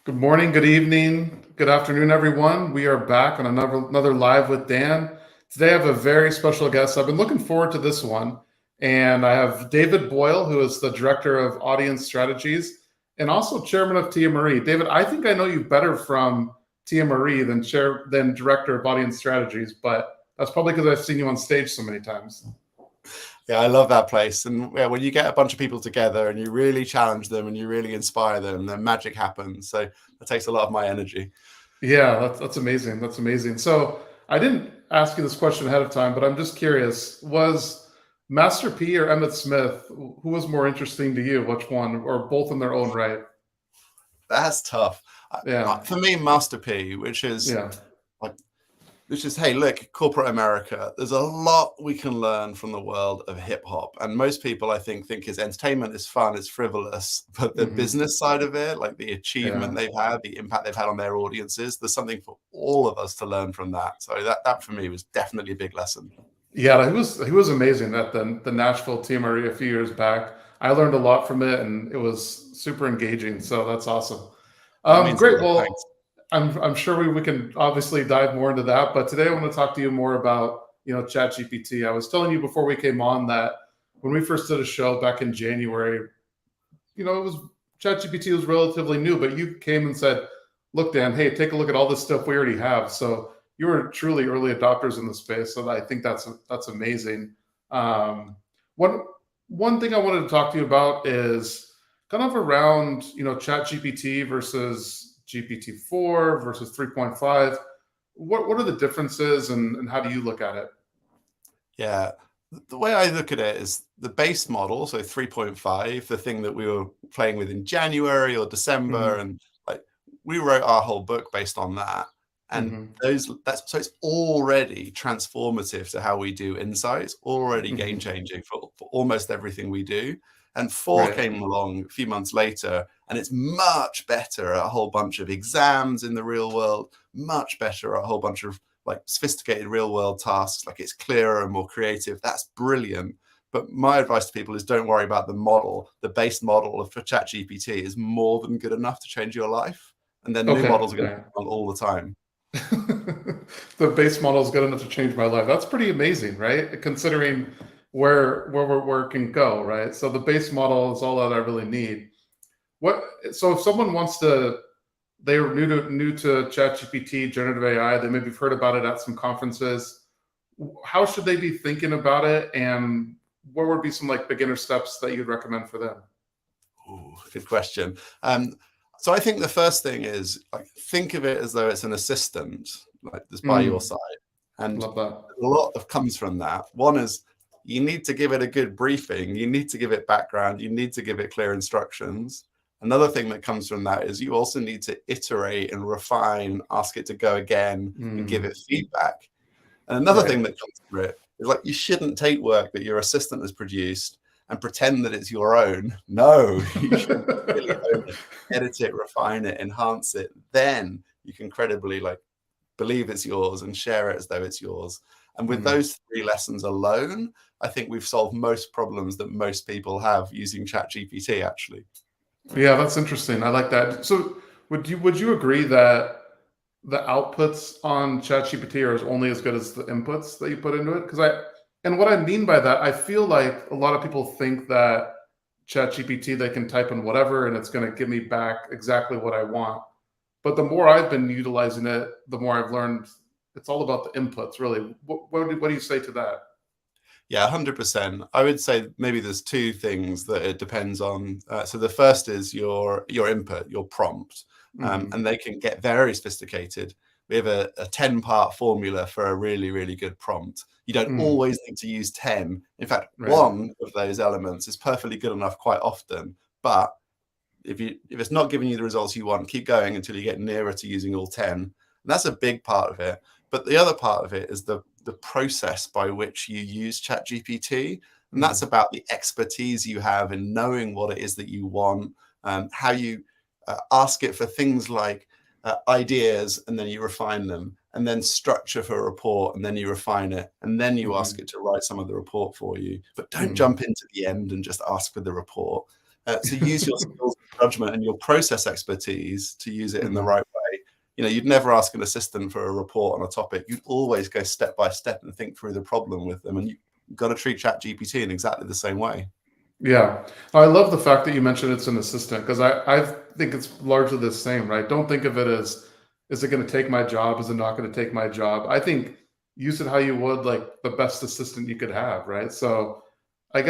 Good morning, good evening, good afternoon, everyone. We are back on another live with Dan. Today, I have a very special guest. I've been looking forward to this one, and I have David Boyle, who is the director of audience strategies and also chairman of Tia Marie. David, I think I know you better from Tia Marie than director of audience strategies, but that's probably because I've seen you on stage so many times. Yeah, I love that place. And yeah, when you get a bunch of people together and you really challenge them and you really inspire them, then magic happens. So that takes a lot of my energy. Yeah, that's amazing. That's amazing. So I didn't ask you this question ahead of time, but I'm just curious: was Master P or Emmett Smith, who was more interesting to you? Which one, or both in their own right? That's tough. Yeah, For me, Master P, which is yeah, like, hey, look, corporate America, there's a lot we can learn from the world of hip hop. And most people, I think is entertainment is fun, it's frivolous, but the hmm business side of it, like the achievement yeah, they've had, the impact they've had on their audiences, there's something for all of us to learn from that. So that for me was definitely a big lesson. yeah. He was amazing at the Nashville Team Area a few years back. I learned a lot from it, and it was super engaging. So that's awesome. That means a Great. lot. Well, Thanks. I'm sure we can obviously dive more into that, but today I want to talk to you more about ChatGPT. I was telling you before we came on that when we first did a show back in January, it was ChatGPT was relatively new, but you came and said, "Look, Dan, hey, take a look at all this stuff we already have." So you were truly early adopters in the space, so I think that's amazing. Um, one one thing I wanted to talk to you about is kind of around ChatGPT versus GPT-4 versus 3.5. What are the differences, and how do you look at it? Yeah. The way I look at it is the base model, so 3.5, the thing that we were playing with in January or December, hmm and like we wrote our whole book based on that. And hmm so it's already transformative to how we do insights, already game hmm changing for almost everything we do. And four Right. came along a few months later, and it's much better at a whole bunch of exams in the real world, much better at a whole bunch of like sophisticated real world tasks. Like it's clearer and more creative. That's brilliant. But my advice to people is don't worry about the model. The base model for ChatGPT is more than good enough to change your life. And then new Okay. models are going to Yeah. come along all the time. The base model is good enough to change my life. That's pretty amazing, right? Considering where can go, right? So the base model is all that I really need. What so if someone wants to they are new to ChatGPT, generative AI, they maybe have heard about it at some conferences. How should they be thinking about it, and what would be some like beginner steps that you'd recommend for them? Ooh, good question. So I think the first thing is like think of it as though it's an assistant, like that's by your Mm, side. And love that. a lot of comes from that. One is you need to give it a good briefing, you need to give it background, you need to give it clear instructions. Another thing that comes from that is you also need to iterate and refine, ask it to go again and give Mm, it feedback. And another right. thing that comes from it is like you shouldn't take work that your assistant has produced and pretend that it's your own. No, you should really own it, edit it, refine it, enhance it. Then you can credibly like believe it's yours and share it as though it's yours. And with Mm. those three lessons alone, I think we've solved most problems that most people have using ChatGPT, actually. Yeah, that's interesting. I like that. So would you agree that the outputs on ChatGPT are only as good as the inputs that you put into it? And what I mean by that, I feel like a lot of people think that ChatGPT they can type in whatever and it's going to give me back exactly what I want. But the more I've been utilizing it, the more I've learned it's all about the inputs, really. What do you say to that? Yeah, 100%. I would say maybe there's two things that it depends on. So the first is your input, your prompt, hmm and they can get very sophisticated. We have a 10-part formula for a really, really good prompt. You don't Mm, always need to use 10. In fact, right. one of those elements is perfectly good enough quite often. But if it's not giving you the results you want, keep going until you get nearer to using all 10. And that's a big part of it. But the other part of it is the process by which you use ChatGPT. And that's Mm, about the expertise you have in knowing what it is that you want, how you ask it for things like ideas, and then you refine them, and then structure for a report, and then you refine it, and then you ask mhm, it to write some of the report for you. But don't mm. jump into the end and just ask for the report. So use your skills and judgment and your process expertise to use it in the Mhm. right way. You'd never ask an assistant for a report on a topic. You'd always go step by step and think through the problem with them. And you've got to treat ChatGPT in exactly the same way. Yeah. I love the fact that you mentioned it's an assistant because I think it's largely the same, right? Don't think of it as, is it going to take my job? Is it not going to take my job? I think use it how you would like the best assistant you could have, right? So The, I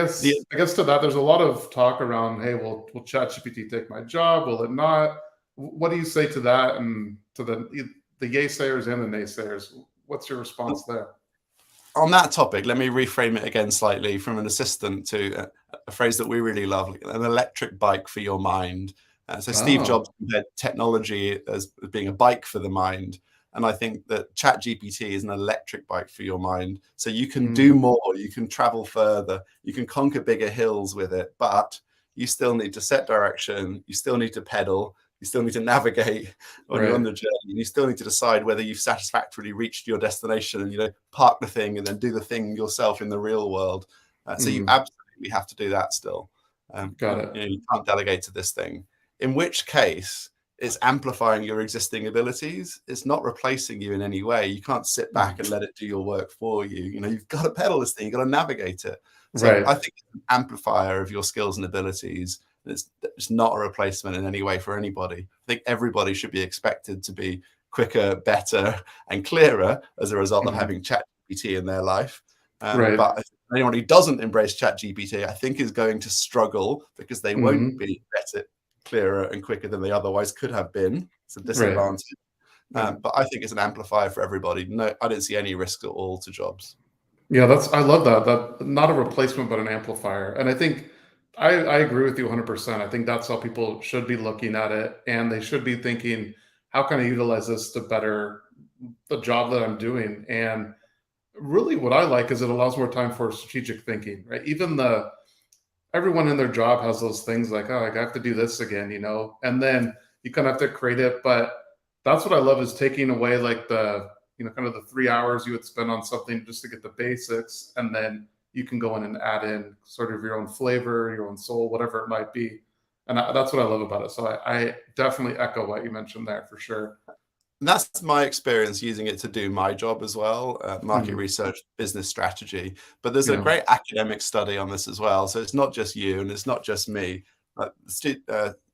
guess to that, there's a lot of talk around, hey, will ChatGPT take my job? Will it not? What do you say to that and to the yaysayers and the naysayers? What's your response there? on that topic, let me reframe it again slightly from an assistant to a phrase that we really love, an electric bike for your mind. So Steve Jobs Oh, compared technology as being a bike for the mind. And I think that ChatGPT is an electric bike for your mind. So you can do mm, more, you can travel further, you can conquer bigger hills with it, but you still need to set direction, you still need to pedal, you still need to navigate when you're on right. the journey, and you still need to decide whether you've satisfactorily reached your destination and park the thing and then do the thing yourself in the real world. So you Mm, absolutely have to do that still. got it. You can't delegate to this thing. In which case, it's amplifying your existing abilities. It's not replacing you in any way. You can't sit back Mm, and let it do your work for you. You've got to pedal this thing. You've got to navigate it. So right. I think it's an amplifier of your skills and abilities. It's not a replacement in any way for anybody. I think everybody should be expected to be quicker, better, and clearer as a result of Mhm. having ChatGPT in their life. Right. But anyone who doesn't embrace ChatGPT, I think, is going to struggle because they won't Mhm. be better, clearer, and quicker than they otherwise could have been. It's a Right. disadvantage. Yeah. But I think it's an amplifier for everybody. No, I don't see any risk at all to jobs. Yeah, I love that. That not a replacement, but an amplifier. And I think I agree with you 100%. I think that's how people should be looking at it. And they should be thinking, how can I utilize this to better the job that I'm doing? And really what I like is it allows more time for strategic thinking, right? Even everyone in their job has those things like, oh, like, I have to do this again, and then you kind of have to create it. But that's what I love is taking away like kind of the 3 hours you would spend on something just to get the basics. And then you can go in and add in sort of your own flavor, your own soul, whatever it might be. And that's what I love about it. So I definitely echo what you mentioned there for sure. And that's my experience using it to do my job as well, market Mhm. research, business strategy. But there's a Yeah. great academic study on this as well. So it's not just you and it's not just me.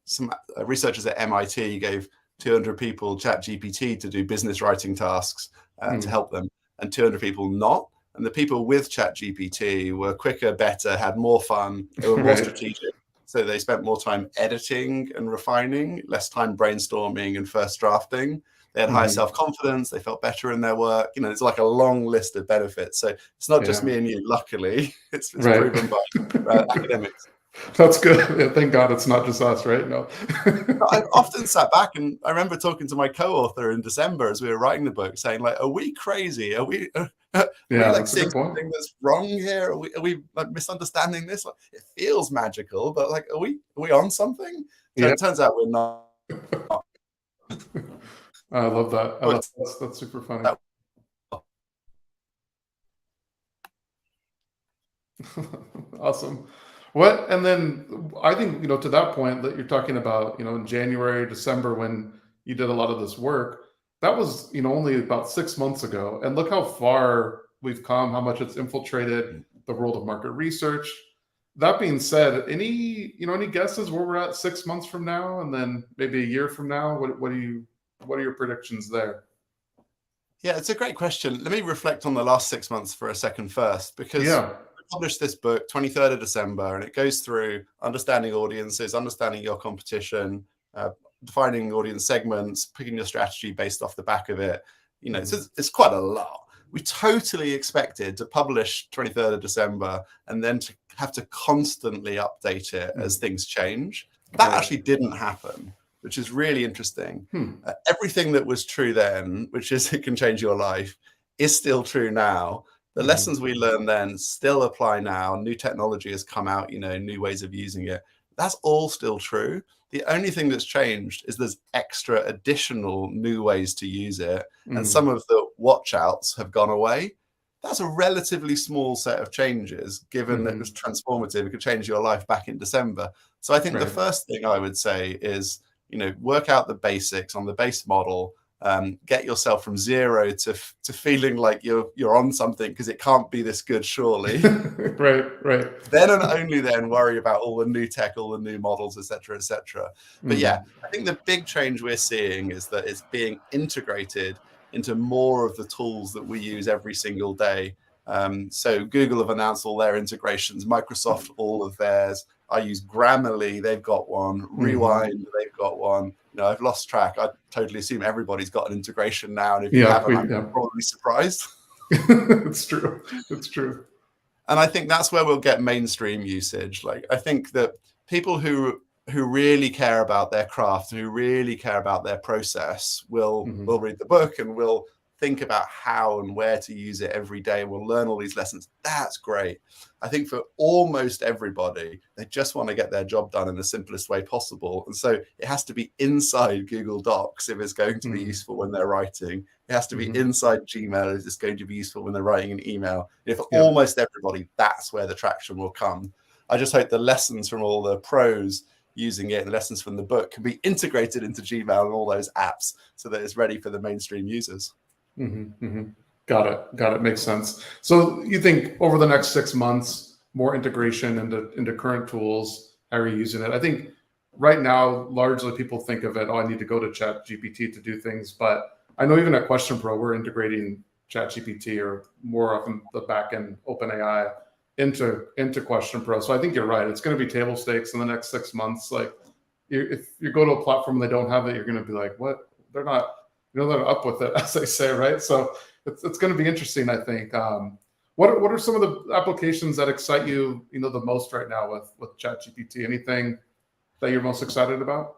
Some researchers at MIT gave 200 people ChatGPT to do business writing tasks to Mhm. help them, and 200 people not. And the people with ChatGPT were quicker, better, had more fun, they were more Right. strategic. So they spent more time editing and refining, less time brainstorming and first drafting. They had higher Mhm. self-confidence. They felt better in their work. It's like a long list of benefits. So it's not just Yeah. me and you. Luckily, it's Right. proven by academics. That's good. Yeah, thank God it's not just us, right? No. But I've often sat back and I remember talking to my co-author in December as we were writing the book, saying, like, "Are we crazy? Are we Yeah, like that's a seeing good point. something that's wrong here? Are we like misunderstanding this? Like, it feels magical, but like, are we on something?" Yeah. It turns out we're not. I love that. I love It's that's super funny. that Awesome. What and then I think, to that point that you're talking about, in January, December when you did a lot of this work, that was, only about 6 months ago. And look how far we've come, how much it's infiltrated the world of market research. That being said, any guesses where we're at 6 months from now and then maybe a year from now? What are your predictions there? Yeah, it's a great question. Let me reflect on the last 6 months for a second first, because Yeah. I published this book 23rd of December, and it goes through understanding audiences, understanding your competition, defining audience segments, picking your strategy based off the back of it. So Mhm. it's quite a lot. We totally expected to publish 23rd of December and then to have to constantly update it as Mhm. things change. That Right. actually didn't happen, which is really interesting. Hmm. Everything that was true then, which is it can change your life, is still true now. The Mhm. lessons we learned then still apply now. New technology has come out, new ways of using it. That's all still true. The only thing that's changed is there's extra additional new ways to use it. And some Mhm. of the watch outs have gone away. that's a relatively small set of changes, given that it was transformative. It could change your life back in December. So I think the first thing I would say is, work out the basics on the base model. Get yourself from zero to feeling like you're on something, because it can't be this good, surely. Right. Then and only then worry about all the new tech, all the new models, etc., etc. But yeah, I think the big change we're seeing is that it's being integrated into more of the tools that we use every single day. So Google have announced all their integrations, Microsoft all of theirs. I use Grammarly, they've got one. Rewind, they've got one. I've lost track. I totally assume everybody's got an integration now, and if you haven't, I'm probably surprised. It's true. And I think that's where we'll get mainstream usage. Like, I think that people who really care about their craft, who really care about their process, will read the book and will think about how and where to use it every day. We'll learn all these lessons. That's great. I think for almost everybody, they just want to get their job done in the simplest way possible. And so it has to be inside Google Docs if it's going to be useful when they're writing. It has to be inside Gmail if it's going to be useful when they're writing an email. And for almost everybody, that's where the traction will come. I just hope the lessons from all the pros using it and lessons from the book can be integrated into Gmail and all those apps so that it's ready for the mainstream users. Got it. Makes sense. So you think over the next 6 months, more integration into current tools, how are you using it? I think right now, largely people think of it, I need to go to ChatGPT to do things. But I know even at QuestionPro, we're integrating ChatGPT, or more often the backend OpenAI, into QuestionPro. So I think you're right. It's going to be table stakes in the next 6 months. Like, if you go to a platform and they don't have it, you're going to be like, what? They're not, they're up with it, as they say, right? So it's going to be interesting, I think. What are some of the applications that excite you, the most right now with ChatGPT? Anything that you're most excited about?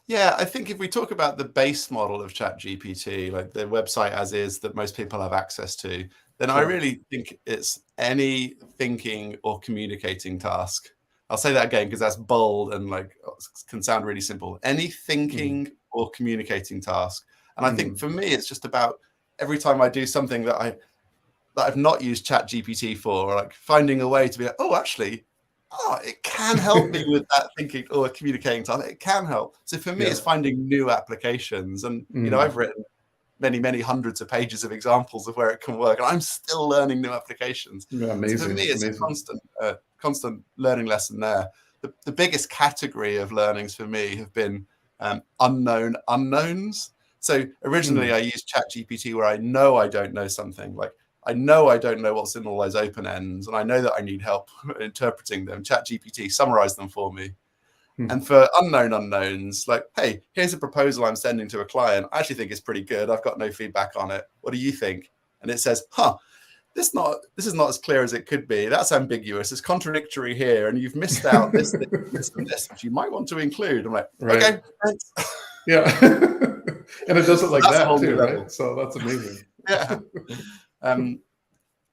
Yeah, I think if we talk about the base model of ChatGPT, like the website as is that most people have access to, then I really think it's any thinking or communicating task. I'll say that again because that's bold and can sound really simple. Any thinking or communicating task. And I think for me, it's just about every time I do something that I've not used ChatGPT for, like finding a way to be like, it can help me with that thinking or communicating task. It can help. So for me, it's finding new applications. And, I've written many, many hundreds of pages of examples of where it can work. And I'm still learning new applications. Yeah, amazing. So for me, it's a constant learning lesson there. The biggest category of learnings for me have been unknown unknowns. So originally I used ChatGPT where I know I don't know something. Like, I know I don't know what's in all those open ends, and I know that I need help interpreting them. ChatGPT summarized them for me. And for unknown unknowns, like, hey, here's a proposal I'm sending to a client. I actually think it's pretty good. I've got no feedback on it. What do you think? And it says, this is not as clear as it could be. That's ambiguous. It's contradictory here, and you've missed out this, this, and this, which you might want to include. I'm like, okay, thanks. Yeah. And it does it like that too, right? So that's amazing. Yeah.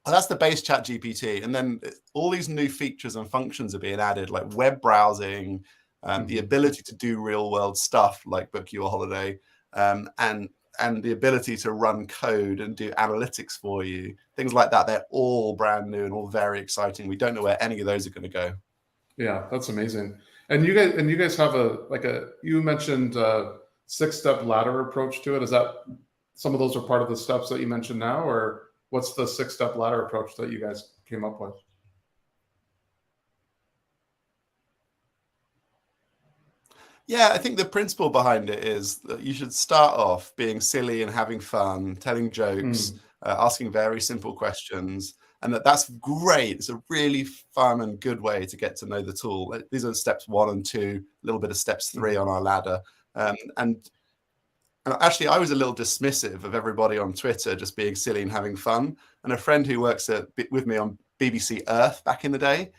That's the base ChatGPT, and then all these new features and functions are being added, like web browsing, the ability to do real world stuff like book your holiday, and the ability to run code and do analytics for you, things like that. They're all brand new and all very exciting. We don't know where any of those are going to go. Yeah, that's amazing. And you guys have you mentioned 6-step ladder approach to it. Is that some of those are part of the steps that you mentioned now, or what's the 6-step ladder approach that you guys came up with? Yeah, I think the principle behind it is that you should start off being silly and having fun, telling jokes, asking very simple questions, and that's great. It's a really fun and good way to get to know the tool. These are steps 1 and 2, a little bit of steps 3 on our ladder. And actually, I was a little dismissive of everybody on Twitter just being silly and having fun. And a friend who works with me on BBC Earth back in the day,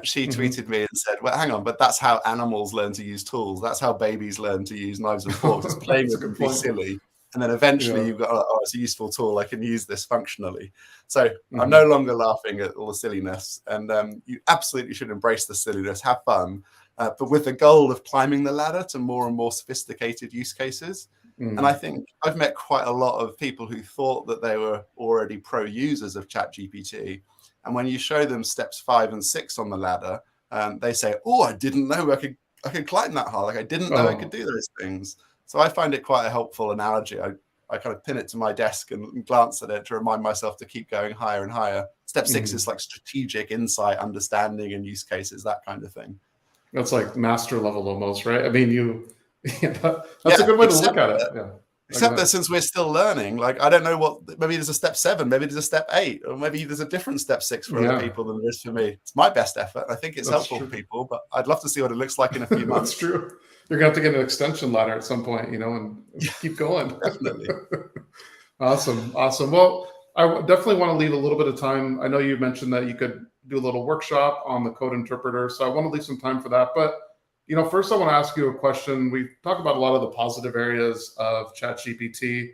she tweeted me and said, well, hang on, but that's how animals learn to use tools. That's how babies learn to use knives and forks. It's playing with them, be silly. And then eventually you've got, it's a useful tool. I can use this functionally. So I'm no longer laughing at all the silliness. And you absolutely should embrace the silliness, have fun, but with the goal of climbing the ladder to more and more sophisticated use cases. And I think I've met quite a lot of people who thought that they were already pro users of ChatGPT. And when you show them steps 5 and 6 on the ladder, they say, "Oh, I didn't know I could climb that high. Like I didn't know I could do those things." So I find it quite a helpful analogy. I kind of pin it to my desk and glance at it to remind myself to keep going higher and higher. Step 6 is like strategic insight, understanding, and use cases, that kind of thing. That's like master level almost, right? I mean, that's a good way to look at it. Yeah. Except that since we're still learning, like, I don't know maybe there's a step 7, maybe there's a step 8, or maybe there's a different step 6 for other people than there is for me. It's my best effort. I think it's helpful for people, but I'd love to see what it looks like in a few months. That's true. You're going to have to get an extension ladder at some point, and keep going. Definitely. Awesome. Well, I definitely want to leave a little bit of time. I know you mentioned that you could do a little workshop on the code interpreter, so I want to leave some time for that. But first I want to ask you a question. We've talked about a lot of the positive areas of ChatGPT.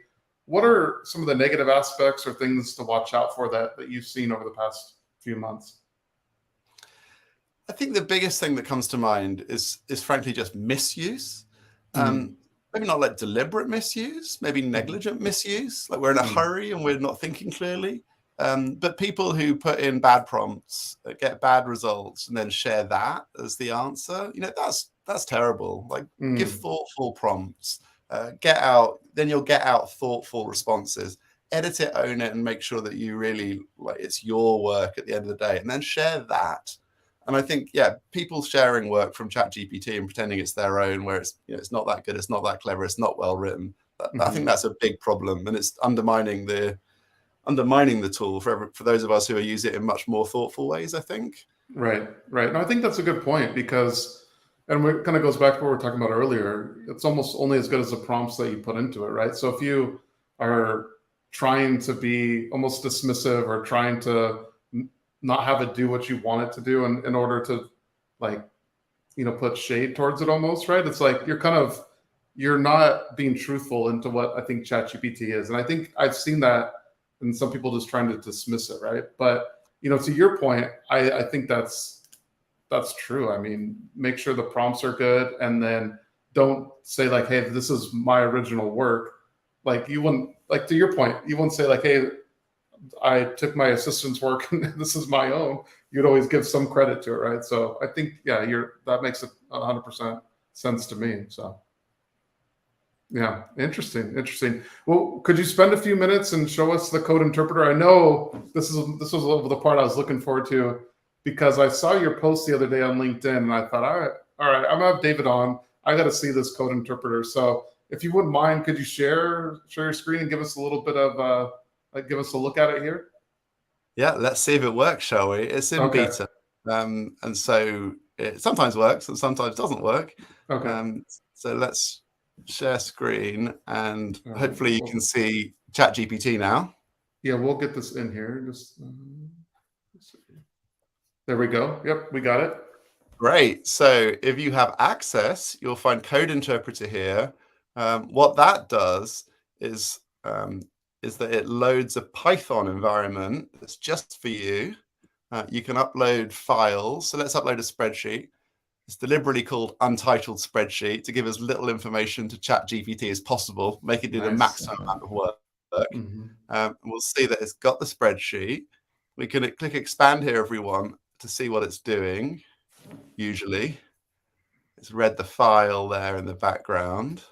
What are some of the negative aspects or things to watch out for that you've seen over the past few months? I think the biggest thing that comes to mind is frankly just misuse. Maybe not like deliberate misuse, maybe negligent misuse. Like we're in a hurry and we're not thinking clearly. But people who put in bad prompts, get bad results, and then share that as the answer, that's terrible. Like give thoughtful prompts, then you'll get out thoughtful responses. Edit it, own it, and make sure that you really it's your work at the end of the day, and then share that. And I think, people sharing work from ChatGPT and pretending it's their own, where it's it's not that good, it's not that clever, it's not well written. I think that's a big problem, and it's undermining the tool for those of us who use it in much more thoughtful ways, I think. Right. And I think that's a good point because, and it kind of goes back to what we were talking about earlier, it's almost only as good as the prompts that you put into it, right? So if you are trying to be almost dismissive or trying to not have it do what you want it to do in order to put shade towards it almost, right? It's like you're not being truthful into what I think ChatGPT is. And I think I've seen that in some people just trying to dismiss it, right? But to your point, I think that's true. I mean, make sure the prompts are good, and then don't say like, "Hey, this is my original work." Like you wouldn't, like to your point, you wouldn't say like, "Hey, I took my assistant's work and this is my own." You'd always give some credit to it, right? So I think, that makes it 100% sense to me. So. Yeah, interesting. Well, could you spend a few minutes and show us the code interpreter? I know this was the part I was looking forward to because I saw your post the other day on LinkedIn and I thought, all right, I'm gonna have David on. I got to see this code interpreter. So if you wouldn't mind, could you share your screen and give us a little bit of give us a look at it here? Yeah, let's see if it works, shall we? It's in beta, and so it sometimes works and sometimes doesn't work. Okay. So let's share screen, and hopefully you can see ChatGPT now. Yeah, we'll get this in here. Just there we go. Yep, we got it. Great. So if you have access, you'll find Code Interpreter here. What that does is that it loads a Python environment that's just for you. You can upload files. So let's upload a spreadsheet. It's deliberately called Untitled Spreadsheet to give as little information to ChatGPT as possible, make it do the maximum amount of work. We'll see that it's got the spreadsheet. We can click Expand here, everyone, to see what it's doing. Usually, it's read the file there in the background.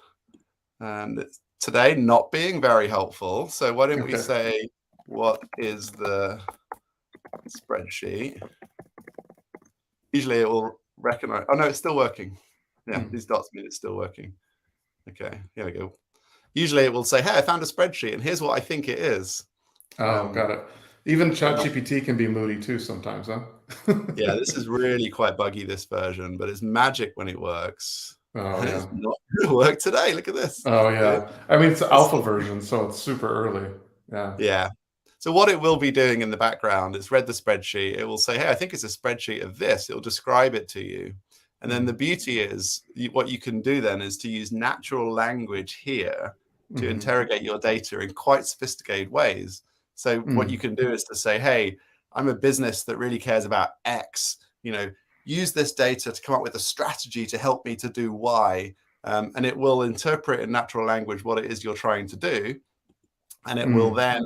And it's today not being very helpful. So why don't we say, what is the spreadsheet? Usually it will recognize. Oh no, it's still working. Yeah, these dots mean it's still working. Okay, here we go. Usually it will say, "Hey, I found a spreadsheet, and here's what I think it is." Oh, got it. Even ChatGPT can be moody too sometimes, huh? Yeah, this is really quite buggy, this version, but it's magic when it works. Oh, yeah. It's not going to work today. Look at this. Oh, yeah. I mean, it's the alpha version, so it's super early. Yeah. Yeah. So what it will be doing in the background is read the spreadsheet. It will say, "Hey, I think it's a spreadsheet of this." It'll describe it to you. And then the beauty is what you can do then is to use natural language here to interrogate your data in quite sophisticated ways. So what you can do is to say, "Hey, I'm a business that really cares about X, use this data to come up with a strategy to help me to do Y. and it will interpret in natural language what it is you're trying to do, and it will then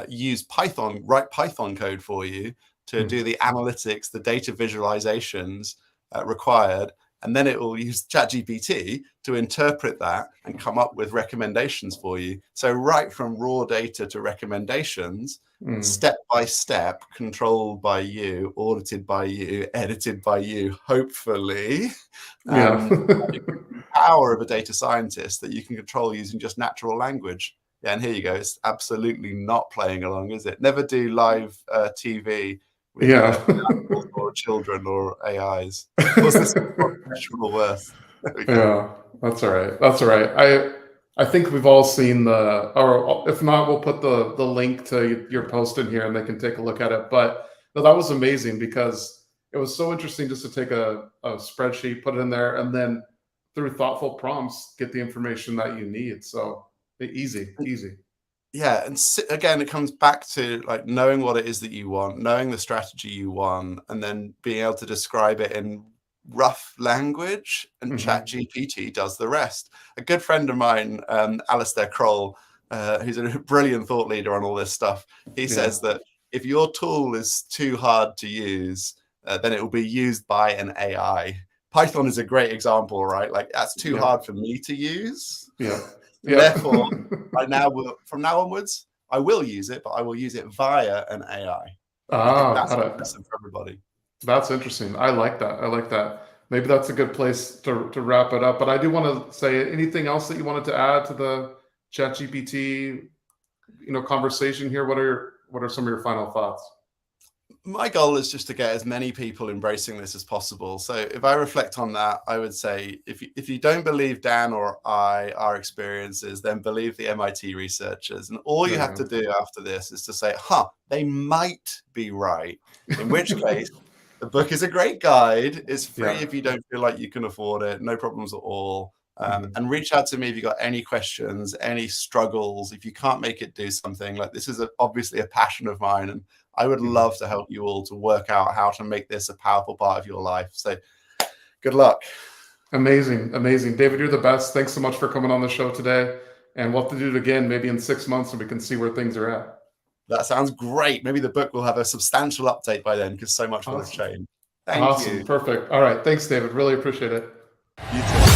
use Python, write Python code for you to do the analytics, the data visualizations required, and then it will use ChatGPT to interpret that and come up with recommendations for you. So right from raw data to recommendations, step by step, controlled by you, audited by you, edited by you, hopefully. The power of a data scientist that you can control using just natural language. Yeah, and here you go. It's absolutely not playing along, is it? Never do live TV with or children or AIs. Was this or worse? Yeah, that's all right. That's all right. I think we've all seen or if not, we'll put the link to your post in here and they can take a look at it. But no, that was amazing because it was so interesting just to take a spreadsheet, put it in there, and then through thoughtful prompts, get the information that you need. So easy. Yeah, and again, it comes back to like knowing what it is that you want, knowing the strategy you want, and then being able to describe it in rough language, and ChatGPT does the rest. A good friend of mine, Alistair Kroll, who's a brilliant thought leader on all this stuff, he says that if your tool is too hard to use, then it will be used by an AI. Python is a great example, right? Like that's too hard for me to use. Therefore, from now onwards, I will use it, but I will use it via an AI. I think that's a lesson for everybody. That's interesting. I like that. Maybe that's a good place to wrap it up. But I do want to say, anything else that you wanted to add to the ChatGPT, conversation here? What are some of your final thoughts? My goal is just to get as many people embracing this as possible. So if I reflect on that, I would say if you don't believe Dan or our experiences, then believe the MIT researchers. And all you have to do after this is to say, they might be right. In which case, the book is a great guide. It's free if you don't feel like you can afford it. No problems at all. And reach out to me if you've got any questions, any struggles. If you can't make it do something, like this is obviously a passion of mine, and I would love to help you all to work out how to make this a powerful part of your life. So good luck. Amazing. David, you're the best. Thanks so much for coming on the show today. And we'll have to do it again maybe in 6 months so we can see where things are at. That sounds great. Maybe the book will have a substantial update by then because so much will have changed. Thank you. Perfect. All right. Thanks, David. Really appreciate it. You too.